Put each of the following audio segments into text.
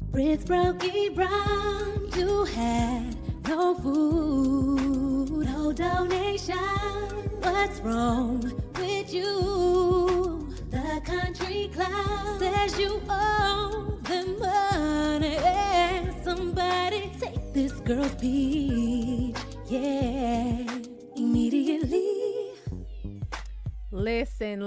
Brit's Brokey Brown, you had no food, no donation. What's wrong with you? The country clown says you owe them money. Somebody take this girl's peach, yeah, immediately. Listen.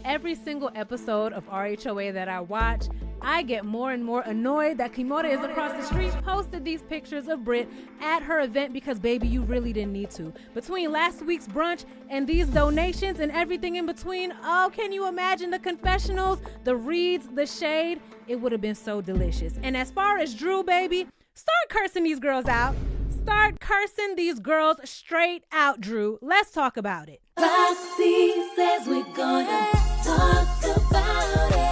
Every single episode of RHOA that I watch, I get more and more annoyed that Kimora is across the street posted these pictures of Brit at her event because, baby, you really didn't need to. Between last week's brunch and these donations and everything in between, oh, can you imagine the confessionals, the reads, the shade? It would have been so delicious. And as far as Drew, baby, start cursing these girls out. Start cursing these girls straight out, Drew. Let's talk about it. Roxiie says we're gonna talk about it.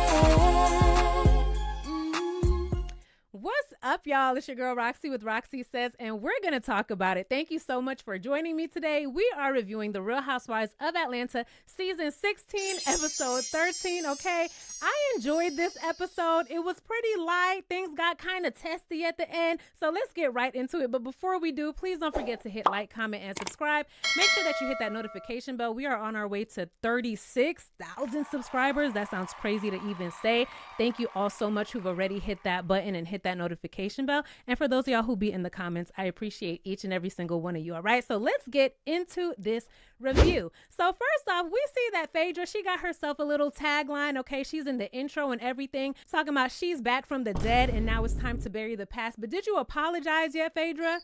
What's up, y'all? It's your girl Roxiie with Roxiie Says, and we're going to talk about it. Thank you so much for joining me today. We are reviewing The Real Housewives of Atlanta, season 16, episode 13, okay? I enjoyed this episode. It was pretty light. Things got kind of testy at the end, so let's get right into it. But before we do, please don't forget to hit like, comment, and subscribe. Make sure that you hit that notification bell. We are on our way to 36,000 subscribers. That sounds crazy to even say. Thank you all so much who've already hit that button and hit that notification bell. And for those of y'all who be in the comments, I appreciate each and every single one of you. All right, so let's get into this review. So first off, we see that Phaedra, she got herself a little tagline. Okay, she's in the intro and everything, talking about she's back from the dead and now it's time to bury the past. But did you apologize yet, Phaedra?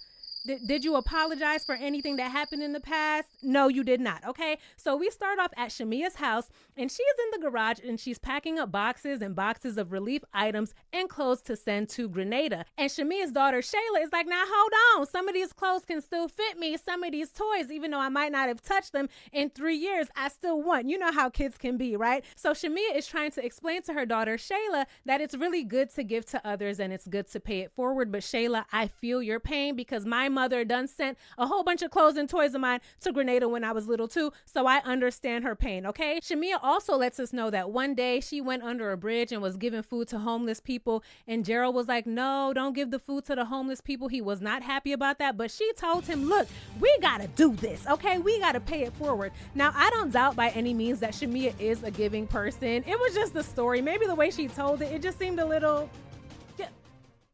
Did you apologize for anything that happened in the past? No, you did not. Okay, so we start off at Shamia's house and she's in the garage and she's packing up boxes and boxes of relief items and clothes to send to Grenada. And Shamia's daughter Shayla is like, now hold on, some of these clothes can still fit me. Some of these toys, even though I might not have touched them in 3 years, I still want. You know how kids can be, right? So Shamia is trying to explain to her daughter Shayla that it's really good to give to others and it's good to pay it forward. But Shayla, I feel your pain because my mother done sent a whole bunch of clothes and toys of mine to Grenada when I was little too, so I understand her pain, okay? Shamia also lets us know that one day she went under a bridge and was giving food to homeless people, and Gerald was like, no, don't give the food to the homeless people. He was not happy about that, but she told him, look, we gotta do this, okay? We gotta pay it forward. Now, I don't doubt by any means that Shamia is a giving person. It was just the story. Maybe the way she told it, it just seemed a little...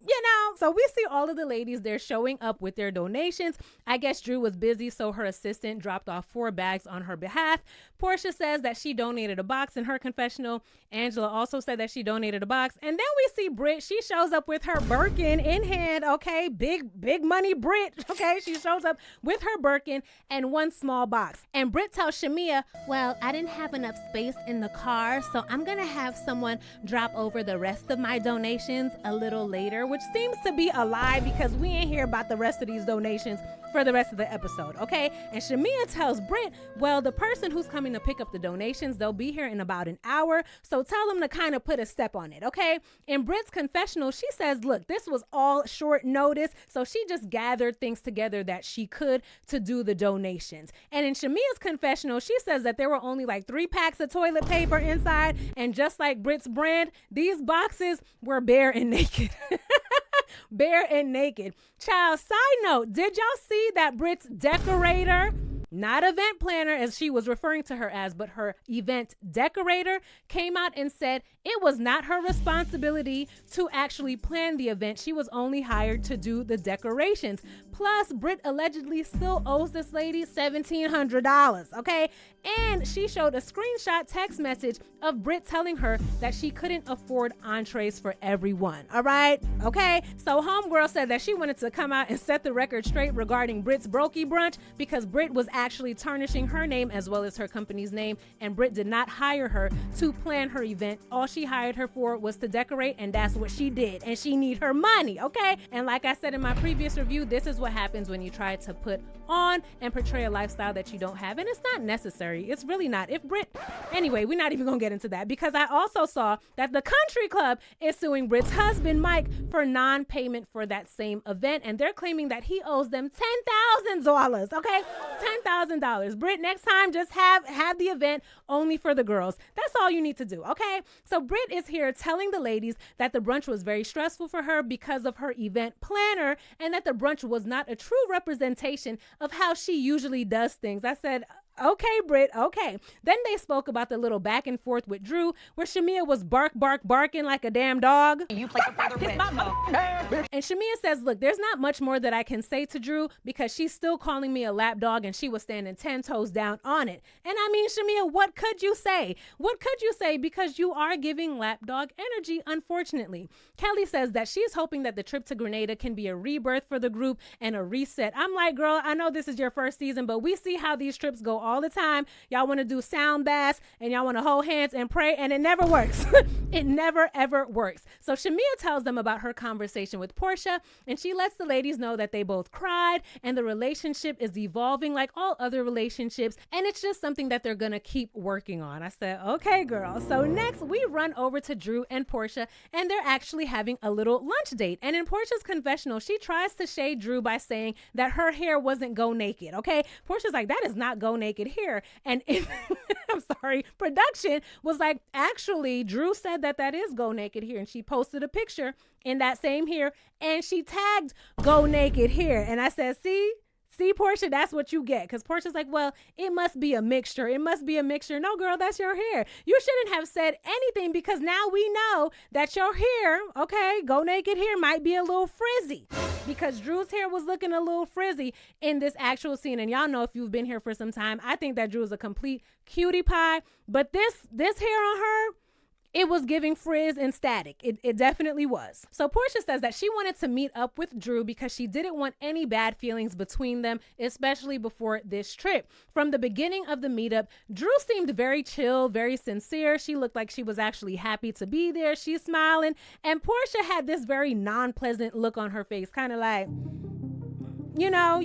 You know, so we see all of the ladies, they're showing up with their donations. I guess Drew was busy, so her assistant dropped off 4 bags on her behalf. Porsha says that she donated a box in her confessional. Angela also said that she donated a box. And then we see Brit. She shows up with her Birkin in hand, okay? Big money Brit, okay? She shows up with her Birkin and 1 small box. And Brit tells Shamia, well, I didn't have enough space in the car, so I'm going to have someone drop over the rest of my donations a little later, which seems to be a lie because we ain't hear about the rest of these donations for the rest of the episode, okay? And Shamia tells Brit, well, the person who's coming to pick up the donations, they'll be here in about an hour, so tell them to kind of put a step on it, okay? In Brit's confessional, she says, look, this was all short notice, so she just gathered things together that she could to do the donations. And in Shamia's confessional, she says that there were only like 3 packs of toilet paper inside, and just like Brit's brand, these boxes were bare and naked. Bare and naked. Child, side note, did y'all see that Brit's decorator, not event planner as she was referring to her as, but her event decorator, came out and said it was not her responsibility to actually plan the event. She was only hired to do the decorations. Plus, Brit allegedly still owes this lady $1,700, okay? And she showed a screenshot text message of Brit telling her that she couldn't afford entrees for everyone, all right? Okay? So homegirl said that she wanted to come out and set the record straight regarding Brit's Brokey Brunch because Brit was actually tarnishing her name as well as her company's name, and Brit did not hire her to plan her event. All she hired her for was to decorate, and that's what she did, and she need her money, okay? And like I said in my previous review, this is what happens when you try to put on and portray a lifestyle that you don't have. And it's not necessary. It's really not. Anyway, we're not even going to get into that, because I also saw that the country club is suing Britt's husband, Mike, for non-payment for that same event. And they're claiming that he owes them $10,000. Okay? $10,000. Britt, next time, just have the event only for the girls. That's all you need to do. Okay? So Britt is here telling the ladies that the brunch was very stressful for her because of her event planner, and that the brunch was not a true representation of how she usually does things. I said, okay, Britt, okay. Then they spoke about the little back and forth with Drew, where Shamia was barking like a damn dog. You play for further win. And Shamia says, look, there's not much more that I can say to Drew, because she's still calling me a lap dog, and she was standing 10 toes down on it. And I mean, Shamia, what could you say? What could you say? Because you are giving lap dog energy, unfortunately. Kelly says that she's hoping that the trip to Grenada can be a rebirth for the group and a reset. I'm like, girl, I know this is your first season, but we see how these trips go all the time. Y'all want to do sound baths and y'all want to hold hands and pray, and it never works. It never, ever works. So Shamia tells them about her conversation with Porsha, and she lets the ladies know that they both cried, and the relationship is evolving like all other relationships, and it's just something that they're gonna keep working on. I said, okay, girl. So next we run over to Drew and Porsha, and they're actually having a little lunch date. And in Porsha's confessional, she tries to shade Drew by saying that her hair wasn't go naked. Okay, Porsha's like, that is not go naked hair. And I'm sorry, production was like, actually, Drew said that is go naked hair, and she posted a picture in that same hair, and she tagged go naked hair. And I said, see, Porsha, that's what you get. Because Porsha's like, well, it must be a mixture. It must be a mixture. No, girl, that's your hair. You shouldn't have said anything, because now we know that your hair, okay, go naked hair might be a little frizzy, because Drew's hair was looking a little frizzy in this actual scene. And y'all know, if you've been here for some time, I think that Drew is a complete cutie pie. But this hair on her, it was giving frizz and static. It definitely was. So Porsha says that she wanted to meet up with Drew because she didn't want any bad feelings between them, especially before this trip. From the beginning of the meetup, Drew seemed very chill, very sincere. She looked like she was actually happy to be there. She's smiling. And Porsha had this very non-pleasant look on her face, kind of like, you know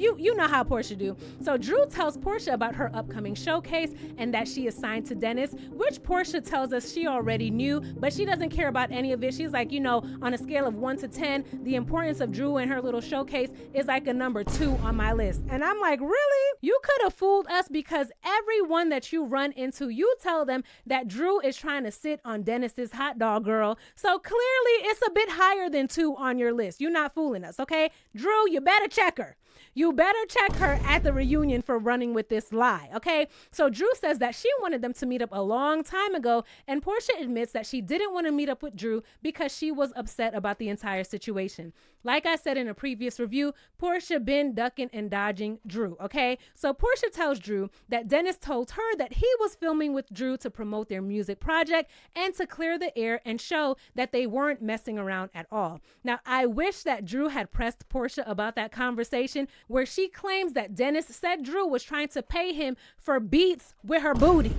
how Porsha do. So Drew tells Porsha about her upcoming showcase and that she is signed to Dennis, which Porsha tells us she already knew, but she doesn't care about any of it. She's like, on a scale of 1 to 10, the importance of Drew and her little showcase is like a number 2 on my list. And I'm like, really? You could have fooled us, because everyone that you run into, you tell them that Drew is trying to sit on Dennis's hot dog, girl. So clearly it's a bit higher than 2 on your list. You're not fooling us, okay? Drew, you better check her. You better check her at the reunion for running with this lie, okay? So Drew says that she wanted them to meet up a long time ago, and Porsha admits that she didn't want to meet up with Drew because she was upset about the entire situation. Like I said in a previous review, Porsha been ducking and dodging Drew, okay? So Porsha tells Drew that Dennis told her that he was filming with Drew to promote their music project and to clear the air and show that they weren't messing around at all. Now, I wish that Drew had pressed Porsha about that conversation where she claims that Dennis said Drew was trying to pay him for beats with her booty.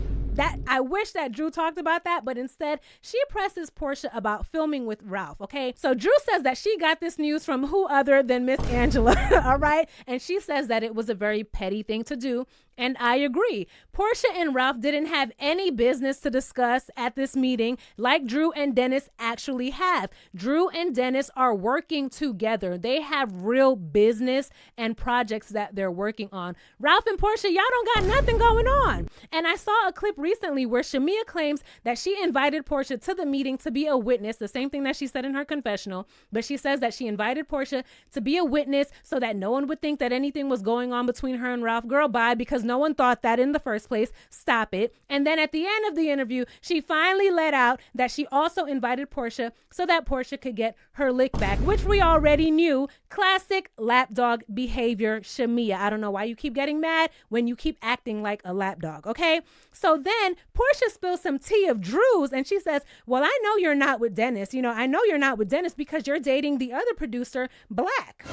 I wish that Drew talked about that, but instead she presses Porsha about filming with Ralph, okay? So Drew says that she got this news from who other than Miss Angela, all right? And she says that it was a very petty thing to do, and I agree. Porsha and Ralph didn't have any business to discuss at this meeting like Drew and Dennis actually have. Drew and Dennis are working together. They have real business and projects that they're working on. Ralph and Porsha, y'all don't got nothing going on. And I saw a clip recently where Shamia claims that she invited Porsha to the meeting to be a witness, the same thing that she said in her confessional, but she says that she invited Porsha to be a witness so that no one would think that anything was going on between her and Ralph. Girl, bye, because no one thought that in the first place. Stop it. And then at the end of the interview, she finally let out that she also invited Porsha so that Porsha could get her lick back, which we already knew. Classic lapdog behavior, Shamia. I don't know why you keep getting mad when you keep acting like a lapdog, okay? So then Porsha spills some tea of Drew's, and she says, well, I know you're not with Dennis. I know you're not with Dennis because you're dating the other producer, Black.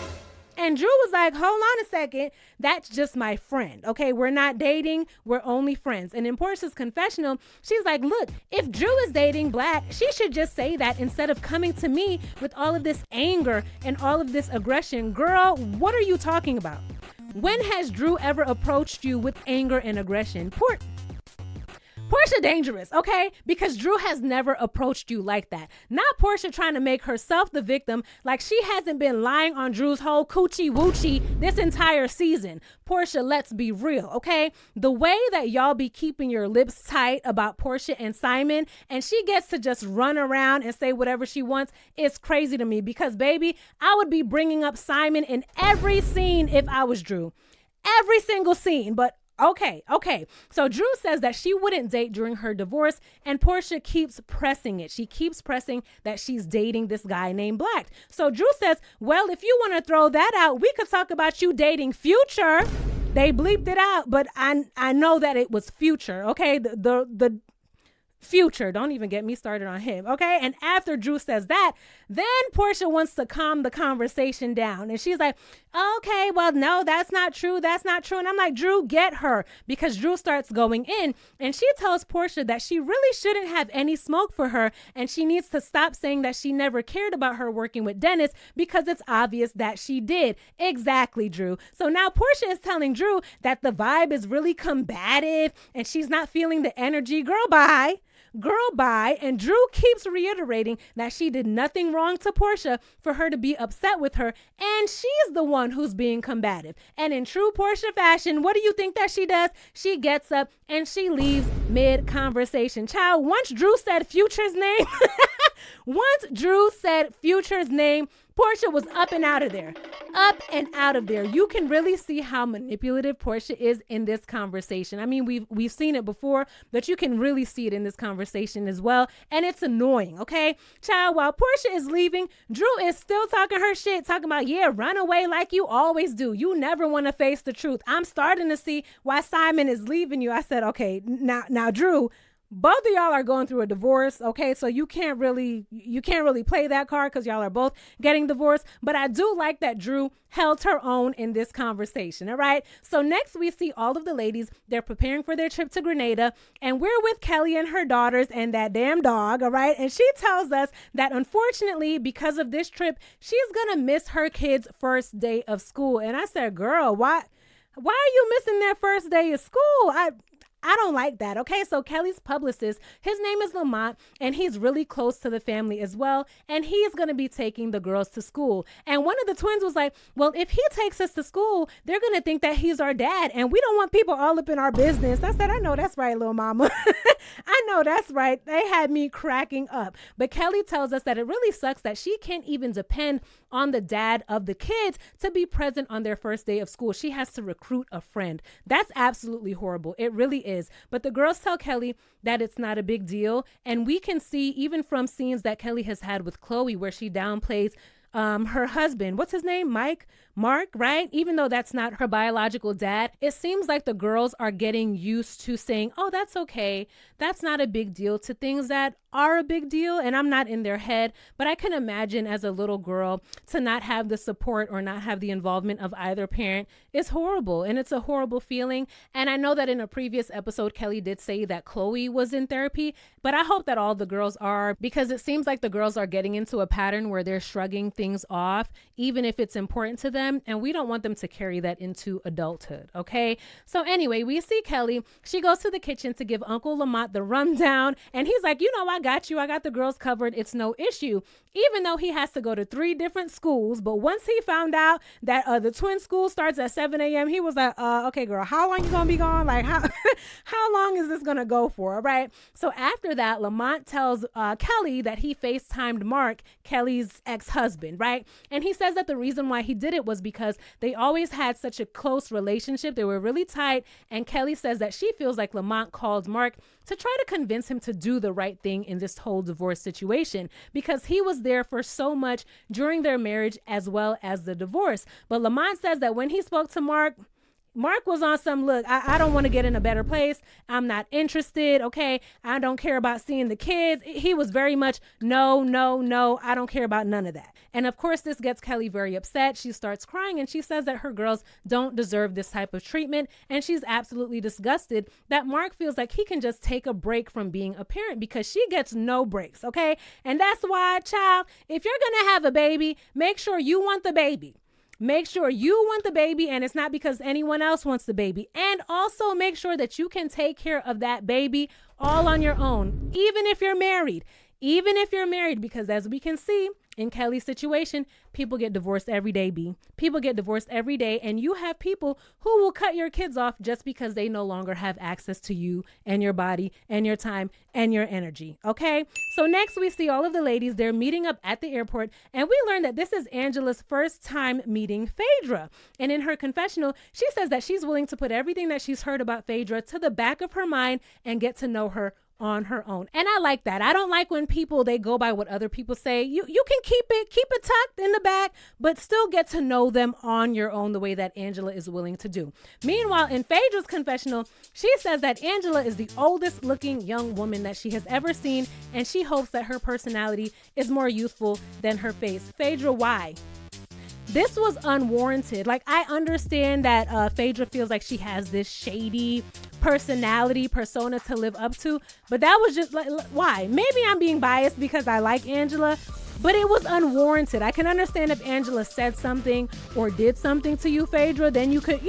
And Drew was like, hold on a second. That's just my friend. Okay, we're not dating. We're only friends. And in Porsha's confessional, she's like, look, if Drew is dating Black, she should just say that instead of coming to me with all of this anger and all of this aggression. Girl, what are you talking about? When has Drew ever approached you with anger and aggression? Porsha dangerous, okay? Because Drew has never approached you like that. Not Porsha trying to make herself the victim, like she hasn't been lying on Drew's whole coochie woochie this entire season. Porsha, let's be real, okay? The way that y'all be keeping your lips tight about Porsha and Simon, and she gets to just run around and say whatever she wants, is crazy to me. Because, baby, I would be bringing up Simon in every scene if I was Drew. Every single scene, but Okay. So Drew says that she wouldn't date during her divorce, and Porsha keeps pressing it. She keeps pressing that she's dating this guy named Black. So Drew says, well, if you want to throw that out, we could talk about you dating Future. They bleeped it out, but I know that it was Future, okay? The Future. Don't even get me started on him, okay? And after Drew says that, then Porsha wants to calm the conversation down. And she's like, okay, well, no, that's not true. That's not true. And I'm like, Drew, get her. Because Drew starts going in, and she tells Porsha that she really shouldn't have any smoke for her, and she needs to stop saying that she never cared about her working with Dennis, because it's obvious that she did. Exactly, Drew. So now Porsha is telling Drew that the vibe is really combative, and she's not feeling the energy. Girl, bye. And Drew keeps reiterating that she did nothing wrong to Porsha for her to be upset with her, and she's the one who's being combative. And in true Porsha fashion, what do you think that she does? She gets up and she leaves mid-conversation. Child, once Drew said Future's name, Porsha was up and out of there. Up and out of there. You can really see how manipulative Porsha is in this conversation. I mean, we've seen it before, but you can really see it in this conversation as well. And it's annoying, okay? Child, while Porsha is leaving, Drew is still talking her shit, talking about, yeah, run away like you always do. You never want to face the truth. I'm starting to see why Simon is leaving you. I said, okay, now Drew, both of y'all are going through a divorce, okay? So you can't really play that card because y'all are both getting divorced. But I do like that Drew held her own in this conversation, all right? So next we see all of the ladies. They're preparing for their trip to Grenada, and we're with Kelly and her daughters and that damn dog, all right? And she tells us that unfortunately, because of this trip, she's gonna miss her kids' first day of school. And I said, girl, why are you missing their first day of school? I don't like that, okay? So Kelly's publicist, his name is Lamont, and he's really close to the family as well, and he's going to be taking the girls to school. And one of the twins was like, well, if he takes us to school, they're going to think that he's our dad, and we don't want people all up in our business. I said, I know that's right, little mama. I know that's right. They had me cracking up. But Kelly tells us that it really sucks that she can't even depend on the dad of the kids to be present on their first day of school. She has to recruit a friend. That's absolutely horrible. It really is. But the girls tell Kelly that it's not a big deal. And we can see even from scenes that Kelly has had with Chloe where she downplays her husband. What's his name? Mark, right? Even though that's not her biological dad, it seems like the girls are getting used to saying, oh, that's okay. That's not a big deal, to things that are a big deal. And I'm not in their head, but I can imagine as a little girl to not have the support or not have the involvement of either parent is horrible. And it's a horrible feeling. And I know that in a previous episode, Kelly did say that Chloe was in therapy, but I hope that all the girls are, because it seems like the girls are getting into a pattern where they're shrugging things off, even if it's important to them. And we don't want them to carry that into adulthood. Okay. So anyway, we see Kelly. She goes to the kitchen to give Uncle Lamont the rundown. And he's like, I got you. I got the girls covered. It's no issue. Even though he has to go to 3 different schools. But once he found out that the twin school starts at 7 a.m., he was like, okay, girl, how long you going to be gone? Like, how long is this going to go for? All right. So after that, Lamont tells Kelly that he FaceTimed Mark, Kelly's ex-husband, right? And he says that the reason why he did it was because they always had such a close relationship. They were really tight. And Kelly says that she feels like Lamont called Mark to try to convince him to do the right thing in this whole divorce situation, because he was there for so much during their marriage as well as the divorce. But Lamont says that when he spoke to Mark, Mark was on some, look, I don't want to get in a better place. I'm not interested, okay? I don't care about seeing the kids. He was very much, no, I don't care about none of that. And of course, this gets Kelly very upset. She starts crying and she says that her girls don't deserve this type of treatment. And she's absolutely disgusted that Mark feels like he can just take a break from being a parent because she gets no breaks, okay? And that's why, child, if you're going to have a baby, make sure you want the baby. Make sure you want the baby and it's not because anyone else wants the baby. And also make sure that you can take care of that baby all on your own, even if you're married. Even if you're married, because as we can see in Kelly's situation, people get divorced every day, B. People get divorced every day, and you have people who will cut your kids off just because they no longer have access to you and your body and your time and your energy, okay? So next we see all of the ladies. They're meeting up at the airport, and we learn that this is Angela's first time meeting Phaedra. And in her confessional, she says that she's willing to put everything that she's heard about Phaedra to the back of her mind and get to know her on her own. And I like that. I don't like when people, they go by what other people say. You can keep it tucked in the back, but still get to know them on your own the way that Angela is willing to do. Meanwhile, in Phaedra's confessional, she says that Angela is the oldest looking young woman that she has ever seen, and she hopes that her personality is more youthful than her face. Phaedra, why? This was unwarranted. Like, I understand that Phaedra feels like she has this shady persona to live up to, but that was just like, why? Maybe I'm being biased because I like Angela, but it was unwarranted. I can understand if Angela said something or did something to you, Phaedra, then you could,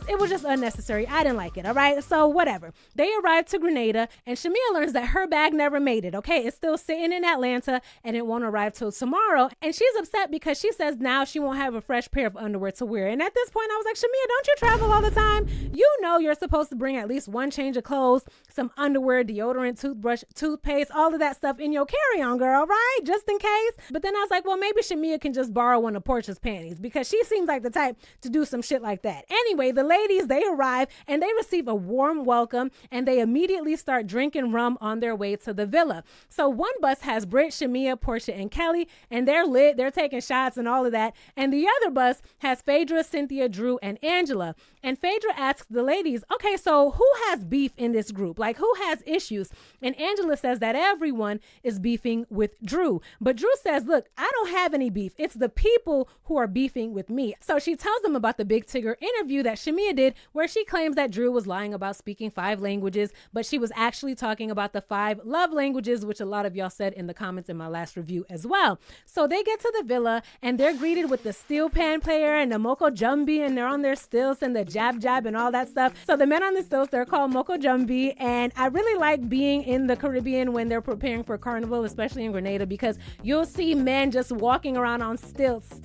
it was just unnecessary. I didn't like it. All right. So whatever. They arrived to Grenada and Shamia learns that her bag never made it. Okay. It's still sitting in Atlanta and it won't arrive till tomorrow. And she's upset because she says now she won't have a fresh pair of underwear to wear. And at this point I was like, Shamia, don't you travel all the time? You know, you're supposed to bring at least one change of clothes, some underwear, deodorant, toothbrush, toothpaste, all of that stuff in your carry-on, girl. Right. Just in case. But then I was like, well, maybe Shamia can just borrow one of Porsha's panties because she seems like the type to do some shit like that. Anyway, the ladies, they arrive and they receive a warm welcome and they immediately start drinking rum on their way to the villa. So one bus has Britt, Shamia, Porsha, and Kelly, and they're lit. They're taking shots and all of that. And the other bus has Phaedra, Cynthia, Drew, and Angela. And Phaedra asks the ladies, okay, so who has beef in this group? Like, who has issues? And Angela says that everyone is beefing with Drew. But Drew says, look, I don't have any beef. It's the people who are beefing with me. So she tells them about the Big Tigger interview that Shamia did, where she claims that Drew was lying about speaking 5 languages, but she was actually talking about the 5 love languages, which a lot of y'all said in the comments in my last review as well. So they get to the villa and they're greeted with the steel pan player and the moko jumbi, and they're on their stilts and the jab and all that stuff. So the men on the stilts, they're called moko jumbi, and I really like being in the Caribbean when they're preparing for carnival, especially in Grenada, because you'll see men just walking around on stilts,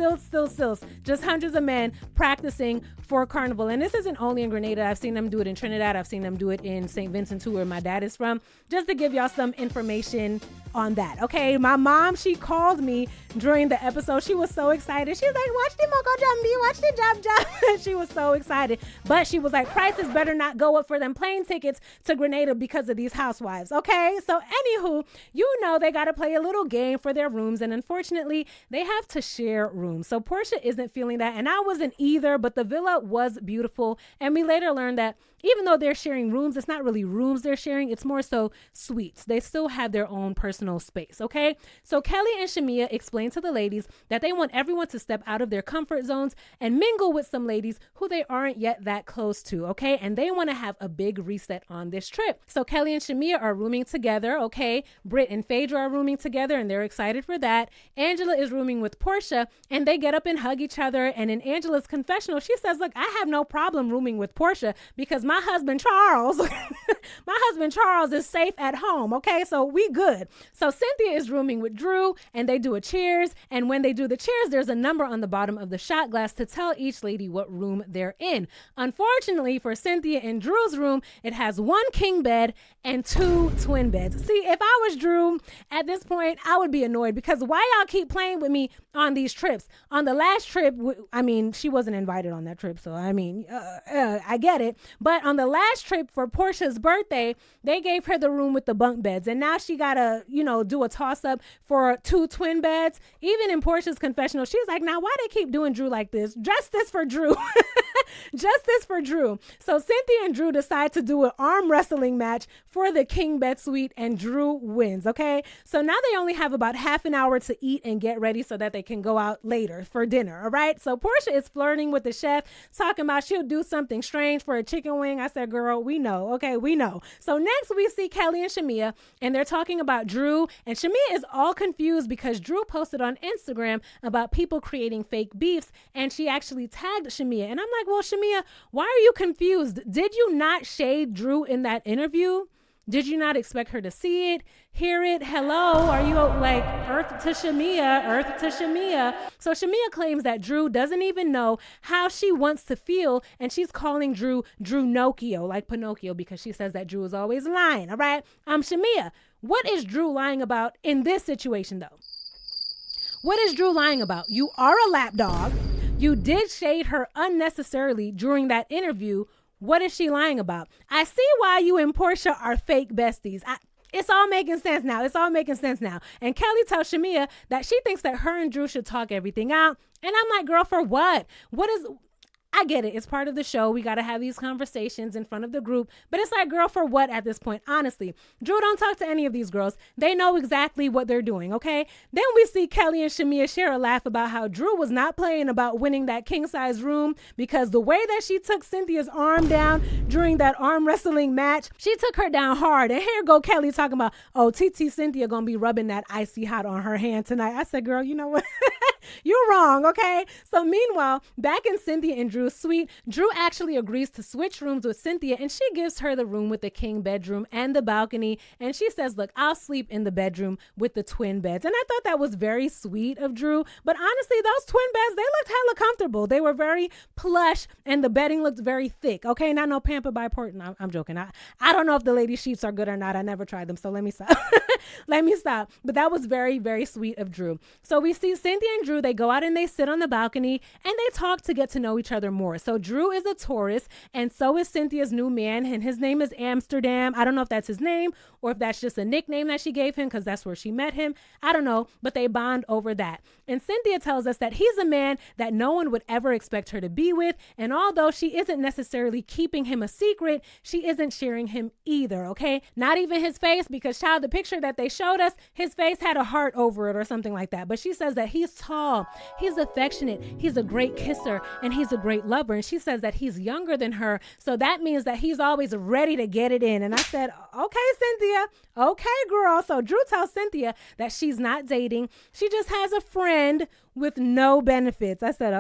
just hundreds of men practicing for carnival. And this isn't only in Grenada. I've seen them do it in Trinidad. I've seen them do it in St. Vincent too, where my dad is from, just to give y'all some information on that. Okay, my mom, she called me during the episode. She was so excited. She's like, watch the moko jambi, watch the jab. She was so excited. But she was like, prices better not go up for them plane tickets to Grenada because of these housewives. Okay, so anywho, they got to play a little game for their rooms, and unfortunately they have to share rooms. So Porsha isn't feeling that, and I wasn't either, but the villa was beautiful. And we later learned that even though they're sharing rooms, it's not really rooms they're sharing. It's more so suites. They still have their own personal space. Okay. So Kelly and Shamia explain to the ladies that they want everyone to step out of their comfort zones and mingle with some ladies who they aren't yet that close to. Okay. And they want to have a big reset on this trip. So Kelly and Shamia are rooming together. Okay. Britt and Phaedra are rooming together and they're excited for that. Angela is rooming with Porsha and they get up and hug each other. And in Angela's confessional, she says, look, I have no problem rooming with Porsha because my husband Charles is safe at home. Okay, so we good. So Cynthia is rooming with Drew and they do a cheers. And when they do the cheers, there's a number on the bottom of the shot glass to tell each lady what room they're in. Unfortunately for Cynthia and Drew's room, it has 1 king bed and 2 twin beds. See, if I was Drew at this point, I would be annoyed because why y'all keep playing with me on these trips? On the last trip, she wasn't invited on that trip. So, I get it. But on the last trip for Porsha's birthday, they gave her the room with the bunk beds. And now she got to, do a toss up for 2 twin beds. Even in Porsha's confessional, she's like, now why they keep doing Drew like this? Justice for Drew. Justice for Drew. So Cynthia and Drew decide to do an arm wrestling match for the king bed suite, and Drew wins. Okay. So now they only have about half an hour to eat and get ready so that they can go out later for dinner. All right. So Porsha is flirting with the chef, talking about she'll do something strange for a chicken wing. I said, girl, we know. Okay. We know. So next we see Kelly and Shamia, and they're talking about Drew, and Shamia is all confused because Drew posted on Instagram about people creating fake beefs, and she actually tagged Shamia. And I'm like, well, Shamia, why are you confused? Did you not shade Drew in that interview? Did you not expect her to see it, hear it? Hello, are you like earth to Shamia, earth to Shamia? So Shamia claims that Drew doesn't even know how she wants to feel, and she's calling Drew Nokio, like Pinocchio, because she says that Drew is always lying. All right, Shamia, what is Drew lying about in this situation though? What is Drew lying about? You are a lapdog. You did shade her unnecessarily during that interview. What is she lying about? I see why you and Porsha are fake besties. It's all making sense now. It's all making sense now. And Kelly tells Shamia that she thinks that her and Drew should talk everything out. And I'm like, girl, for what? I get it. It's part of the show. We got to have these conversations in front of the group. But it's like, girl, for what at this point? Honestly, Drew don't talk to any of these girls. They know exactly what they're doing, okay? Then we see Kelly and Shamia share a laugh about how Drew was not playing about winning that king-size room, because the way that she took Cynthia's arm down during that arm wrestling match, she took her down hard. And here go Kelly talking about, oh, TT Cynthia going to be rubbing that icy hot on her hand tonight. I said, girl, you know what? You're wrong, okay? So meanwhile, back in Cynthia and Drew's suite, Drew actually agrees to switch rooms with Cynthia, and she gives her the room with the king bedroom and the balcony. And she says, look, I'll sleep in the bedroom with the twin beds. And I thought that was very sweet of Drew. But honestly, those twin beds, they looked hella comfortable. They were very plush, and the bedding looked very thick. Okay, not no Pampered by Porsha. No, I'm joking. I don't know if the lady sheets are good or not. I never tried them, so let me stop. Let me stop. But that was very, very sweet of Drew. So we see Cynthia and Drew, they go out and they sit on the balcony and they talk to get to know each other more. So Drew is a Taurus, and so is Cynthia's new man, and his name is Amsterdam. I don't know if that's his name or if that's just a nickname that she gave him because that's where she met him. I don't know, but they bond over that. And Cynthia tells us that he's a man that no one would ever expect her to be with, and although she isn't necessarily keeping him a secret, she isn't sharing him either, okay? Not even his face, because child, the picture that they showed us, his face had a heart over it or something like that. But she says that he's tall, he's affectionate, he's a great kisser, and he's a great lover. And she says that he's younger than her, so that means that he's always ready to get it in. And I said, okay, Cynthia, okay, girl. So Drew tells Cynthia that she's not dating. She just has a friend with no benefits. I said,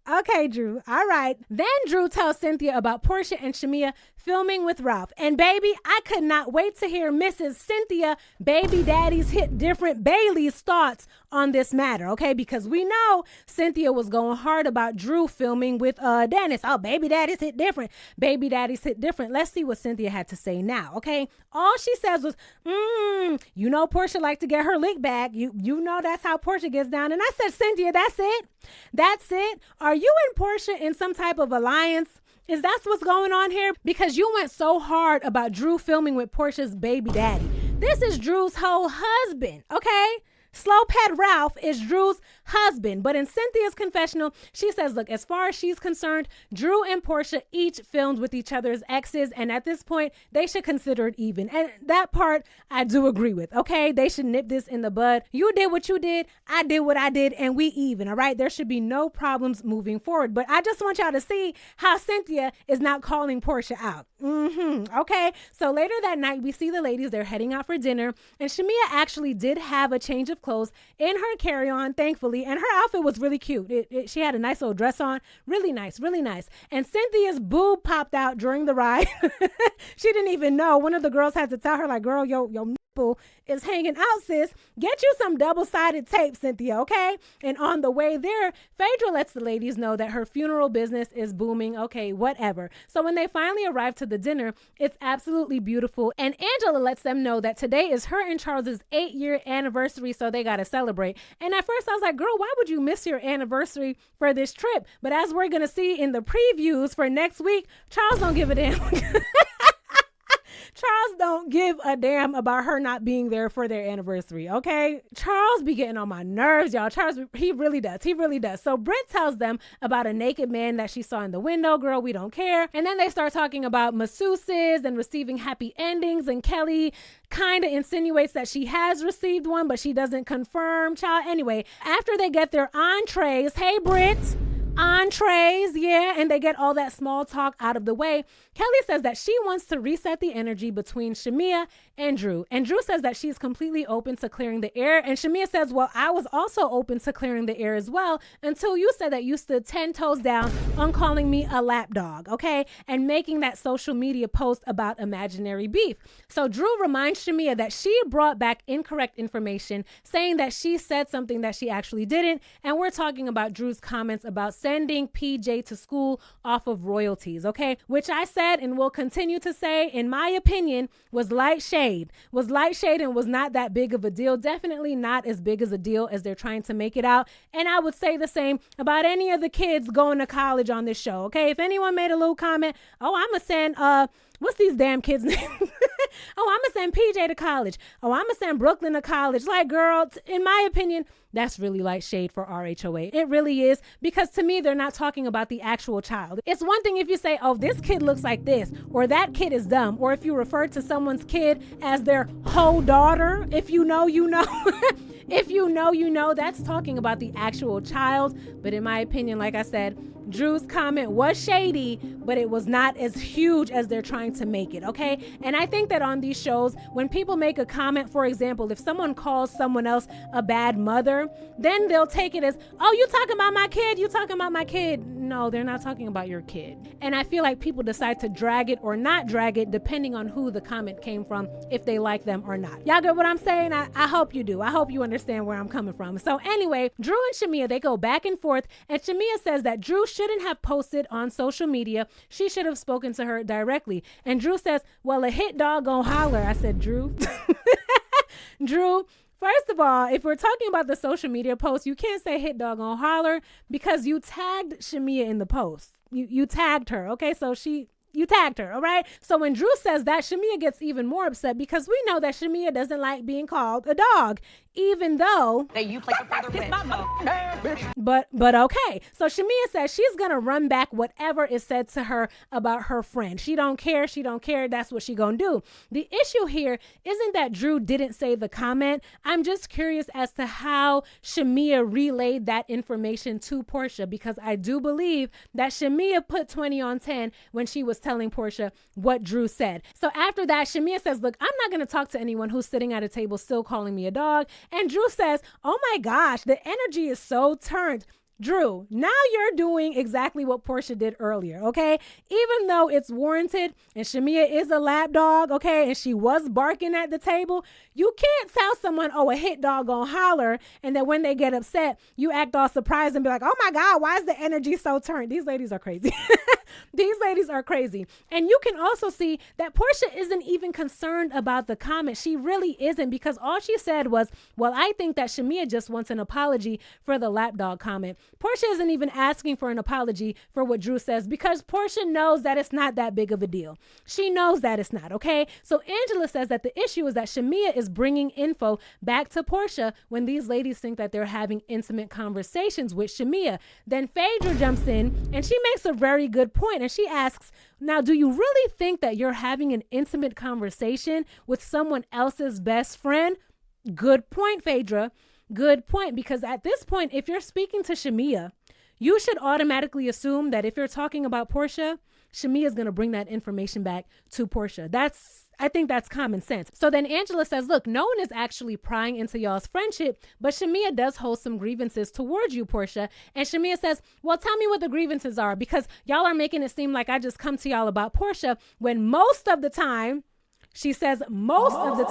okay, Drew. All right. Then Drew tells Cynthia about Porsha and Shamia filming with Ralph. And baby, I could not wait to hear Mrs. Cynthia, baby daddy's hit different Bailey's thoughts on this matter, okay? Because we know Cynthia was going hard about Drew filming with Dennis. Oh, baby daddy's hit different. Baby daddy's hit different. Let's see what Cynthia had to say now, okay? All she says was, you know Porsha like to get her lick back. You know that's how Porsha gets down. And I said, Cynthia, that's it? That's it? Are you and Porsha in some type of alliance? Is that what's going on here? Because you went so hard about Drew filming with Porsha's baby daddy. This is Drew's whole husband, okay? Slow Pet Ralph is Drew's husband. But in Cynthia's confessional, she says, look, as far as she's concerned, Drew and Porsha each filmed with each other's exes. And at this point, they should consider it even. And that part I do agree with, okay? They should nip this in the bud. You did what you did. I did what I did. And we even, all right? There should be no problems moving forward. But I just want y'all to see how Cynthia is not calling Porsha out. Okay? So later that night, we see the ladies. They're heading out for dinner. And Shamia actually did have a change of clothes in her carry-on, thankfully, and her outfit was really cute. She had a nice little dress on, really nice, really nice. And Cynthia's boob popped out during the ride. She didn't even know. One of the girls had to tell her, like, girl, yo nipple is hanging out, sis. Get you some double-sided tape, Cynthia, okay? And on the way there, Phaedra lets the ladies know that her funeral business is booming. Okay, whatever. So when they finally arrive to the dinner, it's absolutely beautiful. And Angela lets them know that today is her and Charles's 8-year anniversary, so they got to celebrate. And at first I was like, girl, why would you miss your anniversary for this trip? But as we're going to see in the previews for next week, Charles don't give a damn. Charles don't give a damn about her not being there for their anniversary, okay? Charles be getting on my nerves, y'all. Charles, he really does. He really does. So Britt tells them about a naked man that she saw in the window. Girl, we don't care. And then they start talking about masseuses and receiving happy endings. And Kelly kind of insinuates that she has received one, but she doesn't confirm, child. Anyway, after they get their entrees, hey, Britt, entrees, yeah, and they get all that small talk out of the way, Kelly says that she wants to reset the energy between Shamea and Drew. And Drew says that she's completely open to clearing the air. And Shamea says, well, I was also open to clearing the air as well until you said that you stood 10 toes down on calling me a lapdog, okay? And making that social media post about imaginary beef. So Drew reminds Shamea that she brought back incorrect information, saying that she said something that she actually didn't. And we're talking about Drew's comments about sending PJ to school off of royalties, okay? Which I said and will continue to say, in my opinion, was light shade and was not that big of a deal. Definitely not as big as a deal as they're trying to make it out. And I would say the same about any of the kids going to college on this show, okay? If anyone made a little comment, oh, I'm going to send, what's these damn kids' names? Oh, I'm going to send PJ to college. Oh, I'm going to send Brooklyn to college. Like, girl, in my opinion, that's really light shade for RHOA. It really is, because to me, they're not talking about the actual child. It's one thing if you say, oh, this kid looks like this, or that kid is dumb, or if you refer to someone's kid as their whole daughter, if you know, you know. If you know, you know, that's talking about the actual child. But in my opinion, like I said, Drew's comment was shady, but it was not as huge as they're trying to make it, okay? And I think that on these shows, when people make a comment, for example, if someone calls someone else a bad mother, then they'll take it as, oh, you talking about my kid? You talking about my kid? No, they're not talking about your kid. And I feel like people decide to drag it or not drag it depending on who the comment came from, if they like them or not. Y'all get what I'm saying? I hope you do. I hope you understand where I'm coming from. So anyway, Drew and Shamea, they go back and forth, and Shamea says that Drew shouldn't have posted on social media. She should have spoken to her directly. And Drew says, well, a hit dog gon' holler. I said, Drew. Drew, first of all, if we're talking about the social media post, you can't say hit dog gon' holler because you tagged Shamea in the post. You tagged her, okay? So you tagged her, all right? So when Drew says that, Shamea gets even more upset because we know that Shamea doesn't like being called a dog, even though That you play for father bitch. but okay. So Shamea says she's gonna run back whatever is said to her about her friend. She don't care. That's what she gonna do. The issue here isn't that Drew didn't say the comment. I'm just curious as to how Shamea relayed that information to Porsha, because I do believe that Shamea put 20 on 10 when she was telling Porsha what Drew said. So after that, Shamea says, look, I'm not gonna talk to anyone who's sitting at a table still calling me a dog. And Drew says, oh my gosh, the energy is so turned. Drew, now you're doing exactly what Porsha did earlier, okay? Even though it's warranted and Shamea is a lap dog, okay, and she was barking at the table, you can't tell someone, oh, a hit dog gonna holler, and then when they get upset, you act all surprised and be like, oh my God, why is the energy so turned? These ladies are crazy. These ladies are crazy. And you can also see that Porsha isn't even concerned about the comment. She really isn't, because all she said was, well, I think that Shamea just wants an apology for the lapdog comment. Porsha isn't even asking for an apology for what Drew says, because Porsha knows that it's not that big of a deal. She knows that it's not, okay? So Angela says that the issue is that Shamea is bringing info back to Porsha when these ladies think that they're having intimate conversations with Shamea. Then Phaedra jumps in and she makes a very good point, and she asks, now, do you really think that you're having an intimate conversation with someone else's best friend? Good point, Phaedra. Good point, because at this point, if you're speaking to Shamea, you should automatically assume that if you're talking about Porsha, Shamea is going to bring that information back to Porsha. I think that's common sense. So then Angela says, look, no one is actually prying into y'all's friendship, but Shamea does hold some grievances towards you, Porsha. And Shamea says, well, tell me what the grievances are, because y'all are making it seem like I just come to y'all about Porsha, when most of the time, she says most of the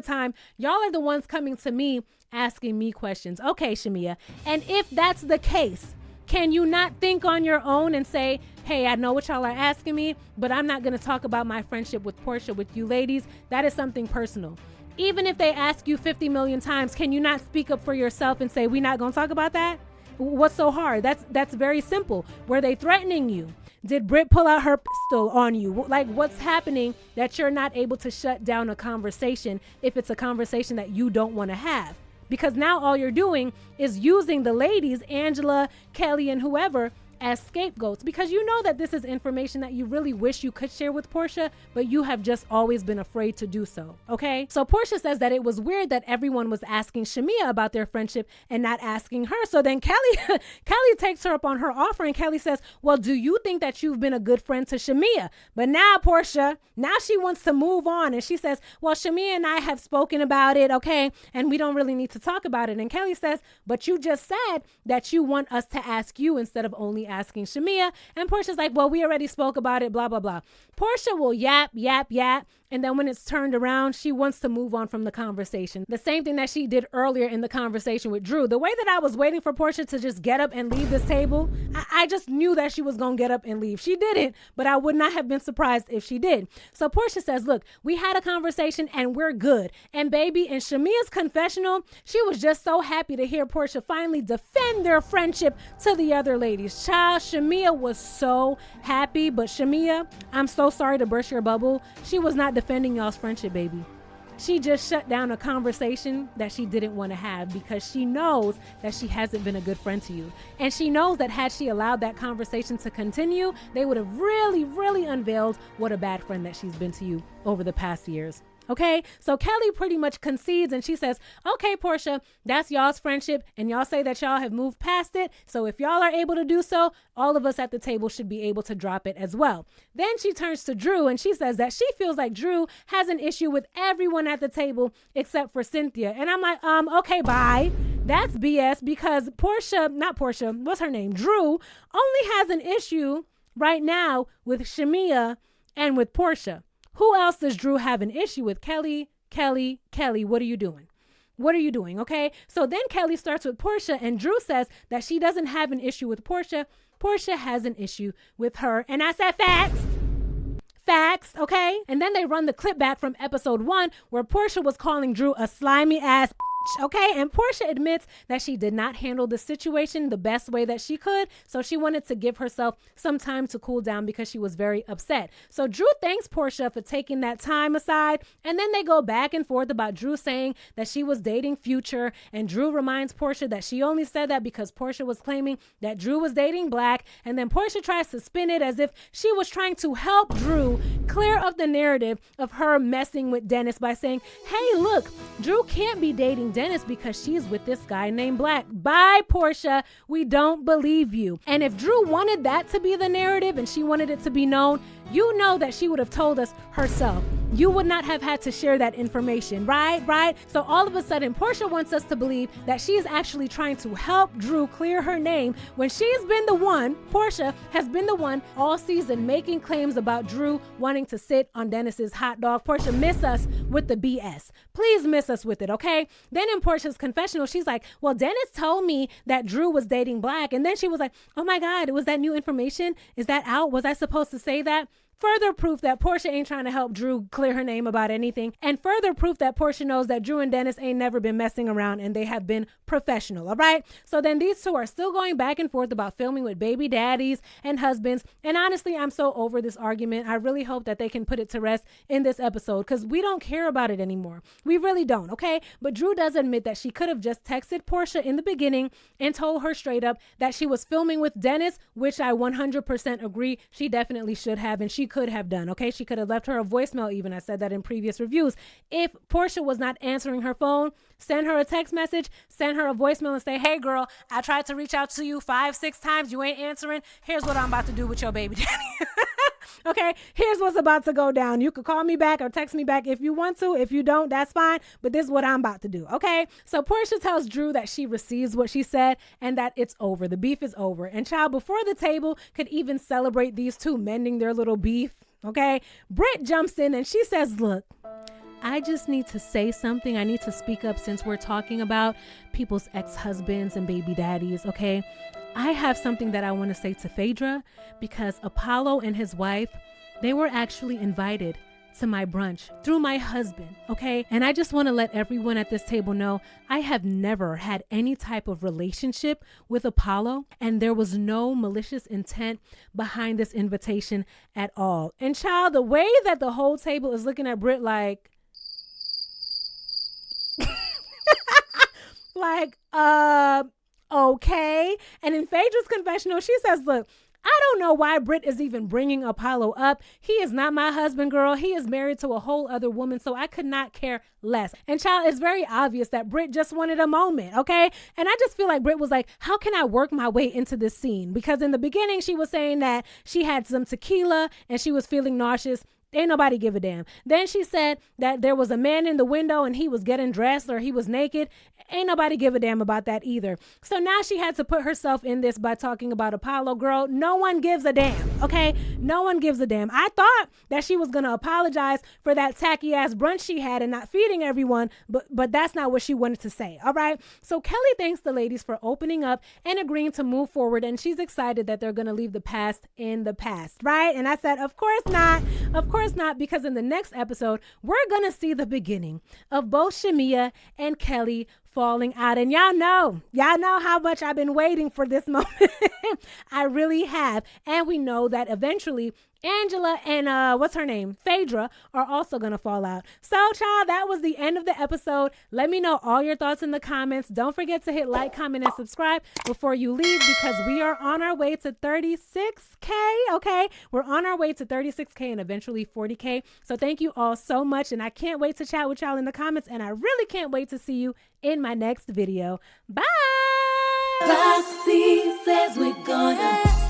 time, y'all are the ones coming to me asking me questions. Okay, Shamea. And if that's the case, can you not think on your own and say, hey, I know what y'all are asking me, but I'm not going to talk about my friendship with Porsha with you ladies. That is something personal. Even if they ask you 50 million times, can you not speak up for yourself and say, we're not going to talk about that? What's so hard? That's very simple. Were they threatening you? Did Britt pull out her pistol on you? Like, what's happening that you're not able to shut down a conversation if it's a conversation that you don't want to have? Because now all you're doing is using the ladies, Angela, Kelly, and whoever, as scapegoats, because you know that this is information that you really wish you could share with Porsha, but you have just always been afraid to do so. Okay, so Porsha says that it was weird that everyone was asking Shamea about their friendship and not asking her. So then Kelly takes her up on her offer, and Kelly says, well, do you think that you've been a good friend to Shamea? But now Porsha, now she wants to move on, and she says, well, Shamea and I have spoken about it, okay, and we don't really need to talk about it. And Kelly says, but you just said that you want us to ask you instead of only asking Shamea. And Porsha's like, well, we already spoke about it, blah, blah, blah. Porsha will yap. And then when it's turned around, she wants to move on from the conversation. The same thing that she did earlier in the conversation with Drew. The way that I was waiting for Porsha to just get up and leave this table, I just knew that she was going to get up and leave. She didn't, but I would not have been surprised if she did. So Porsha says, look, we had a conversation and we're good. And baby, in Shamea's confessional, she was just so happy to hear Porsha finally defend their friendship to the other ladies. Child, Shamea was so happy, but Shamea, I'm so sorry to burst your bubble. She was not defending y'all's friendship, baby. She just shut down a conversation that she didn't want to have because she knows that she hasn't been a good friend to you. And she knows that had she allowed that conversation to continue, they would have really unveiled what a bad friend that she's been to you over the past years. Okay, so Kelly pretty much concedes and she says, okay, Porsha, that's y'all's friendship and y'all say that y'all have moved past it. So if y'all are able to do so, all of us at the table should be able to drop it as well. Then she turns to Drew and she says that she feels like Drew has an issue with everyone at the table except for Cynthia. And I'm like, okay, bye. That's BS because what's her name? Drew only has an issue right now with Shamea and with Porsha. Who else does Drew have an issue with? Kelly, what are you doing? What are you doing? Okay. So then Kelly starts with Porsha and Drew says that she doesn't have an issue with Porsha. Porsha has an issue with her. And I said facts. Okay. And then they run the clip back from episode 1 where Porsha was calling Drew a slimy ass. Okay, and Porsha admits that she did not handle the situation the best way that she could, so she wanted to give herself some time to cool down because she was very upset. So Drew thanks Porsha for taking that time aside, and then they go back and forth about Drew saying that she was dating Future, and Drew reminds Porsha that she only said that because Porsha was claiming that Drew was dating Black, and then Porsha tries to spin it as if she was trying to help Drew clear up the narrative of her messing with Dennis by saying, hey, look, Drew can't be dating Dennis because she's with this guy named Black. Bye, Porsha. We don't believe you. And if Drew wanted that to be the narrative and she wanted it to be known, you know that she would have told us herself. You would not have had to share that information, right? So all of a sudden, Porsha wants us to believe that she's actually trying to help Drew clear her name when she's been the one, Porsha has been the one all season making claims about Drew wanting to sit on Dennis's hot dog. Porsha, miss us with the BS. Please miss us with it, okay? Then in Porsha's confessional, she's like, well, Dennis told me that Drew was dating Black. And then she was like, oh my God, was that new information? Is that out? Was I supposed to say that? Further proof that Porsha ain't trying to help Drew clear her name about anything. And further proof that Porsha knows that Drew and Dennis ain't never been messing around and they have been professional, all right? So then these two are still going back and forth about filming with baby daddies and husbands. And honestly, I'm so over this argument. I really hope that they can put it to rest in this episode because we don't care about it anymore. We really don't, okay? But Drew does admit that she could have just texted Porsha in the beginning and told her straight up that she was filming with Dennis, which I 100% agree she definitely should have, and she could have done, okay? She could have left her a voicemail even. I said that in previous reviews. If Porsha was not answering her phone, send her a text message, send her a voicemail and say, hey girl, I tried to reach out to you 5-6 times. You ain't answering. Here's what I'm about to do with your baby daddy. Okay, here's what's about to go down. You could call me back or text me back if you want to. If you don't, that's fine. But this is what I'm about to do, okay? So Porsha tells Drew that she receives what she said and that it's over. The beef is over. And child, before the table could even celebrate these two mending their little beef, okay, Britt jumps in and she says, look, I just need to say something. I need to speak up since we're talking about people's ex-husbands and baby daddies, okay? I have something that I want to say to Phaedra because Apollo and his wife, they were actually invited to my brunch through my husband, okay? And I just want to let everyone at this table know I have never had any type of relationship with Apollo, and there was no malicious intent behind this invitation at all. And child, the way that the whole table is looking at Britt like, okay. And in Phaedra's confessional, she says, look, I don't know why Britt is even bringing Apollo up. He is not my husband, girl. He is married to a whole other woman, so I could not care less. And child, it's very obvious that Britt just wanted a moment, okay? And I just feel like Britt was like, how can I work my way into this scene? Because in the beginning, she was saying that she had some tequila and she was feeling nauseous. Ain't nobody give a damn. Then she said that there was a man in the window and he was getting dressed or he was naked. Ain't nobody give a damn about that either. So now she had to put herself in this by talking about Apollo. Girl, no one gives a damn, okay? No one gives a damn. I thought that she was going to apologize for that tacky ass brunch she had and not feeding everyone, but that's not what she wanted to say, all right? So Kelly thanks the ladies for opening up and agreeing to move forward, and she's excited that they're going to leave the past in the past, right? And I said, of course not. Of course not, because in the next episode, we're going to see the beginning of both Shamia and Kelly falling out. And y'all know how much I've been waiting for this moment. I really have. And we know that eventually Angela and what's her name? Phaedra are also going to fall out. So, child, that was the end of the episode. Let me know all your thoughts in the comments. Don't forget to hit like, comment, and subscribe before you leave, because we are on our way to 36K, okay? We're on our way to 36K and eventually 40K. So thank you all so much, and I can't wait to chat with y'all in the comments, and I really can't wait to see you in my next video. Bye! Roxiie says we're gonna